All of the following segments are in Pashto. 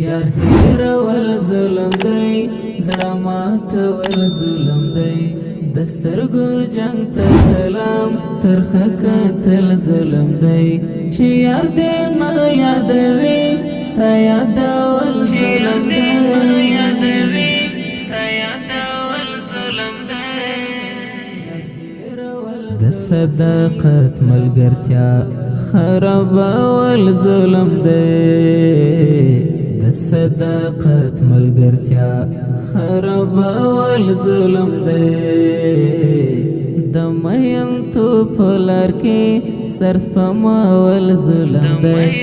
यार हेरवल ظلم دی زړه ماتول ظلم دی دسترګو جنگ ته سلام ترخه کتل ظلم دی چې یار دې ما یادوي ستا یادول ظلم دی د صداقت ملګرتیا خرابول ظلم دی د صداقت ملګرتیا خرابول ظلم دی د مین تو پلار کې سر سپمول ظلم دی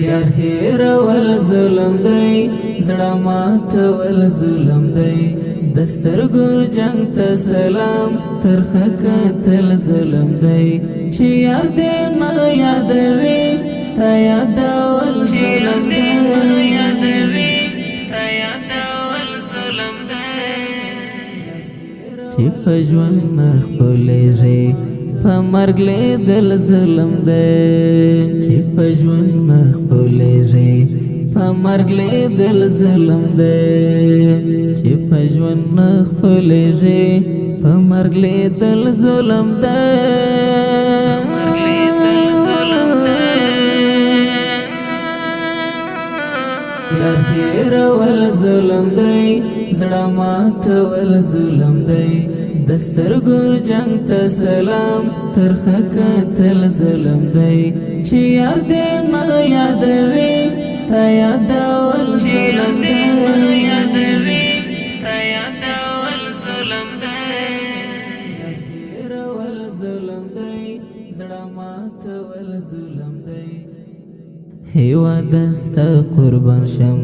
یار هیرول ظلم دی زړه ماتول ظلم دی دسترګو جنگ ته سلام ترخه کتل ظلم دی چې یار دې ما یادوي ستا یادول ظلم دی چې په ژوند نه خپلېږي په مرګ لیدل ظلم دی چې په ژوند نه خپلېږي په مرګ لیدل ظلم دی چې په ژوند نه خپلېږي په مرګ لیدل ظلم دی یار هیرول ظلم دی زړه ماتول ظلم دی دسترګو جنگ ته سلام ترخه کتل ظلم دی چې یار دې ما یادوي ستا یادول ظلم دی هیرول ظلم دی زړه ماتول ظلم دی هیوا دستا قربان شم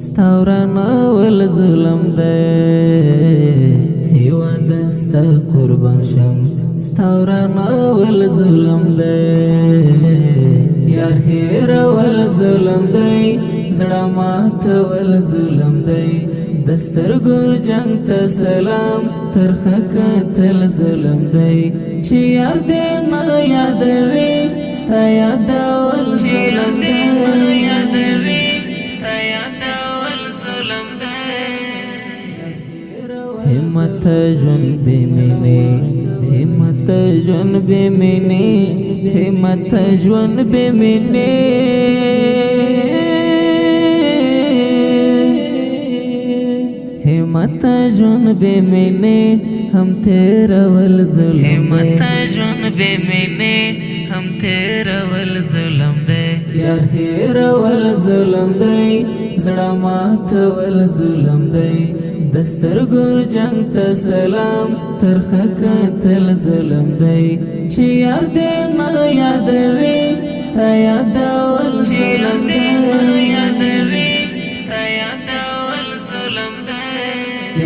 ستا ورانول ظلم دی هیوا دستا قربان شم ستا ورانول ظلم دی یار هیرول ظلم دی زړه ماتول ظلم دی دسترګو جنگ ته سلام ترخه کتل ظلم دی چې یار دې ما یادوي ستا یادول ظلم دی همت ژوند بې مینې همت ژوند بې مینې همت ژوند بې مینې همت ژوند بې مینې هم تیرول ظلم دی یار هیرول ظلم دی زړه ماتول ظلم دی دسترګو جنگ ته سلام ترخه کتل ظلم دی چې یار دې ما یادوي ستا یادول ظلم دی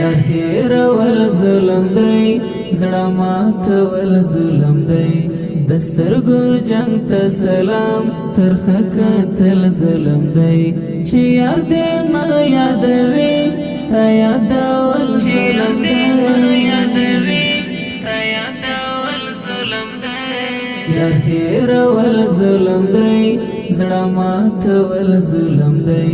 یار هیرول ظلم دی زړه ماتول ظلم دی دسترګو جنگ ته سلام ترخه کتل ظلم دی چې یار دې ما یادوي ستا یادول ظلم دی یار هیرول ظلم دی زړه ماتول ظلم دی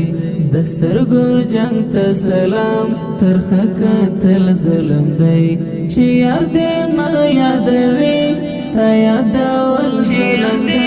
دسترګو جنگ ته سلام ترخه کتل ظلم دی چې یار دې ما یادوي ستا یادول ظلم دی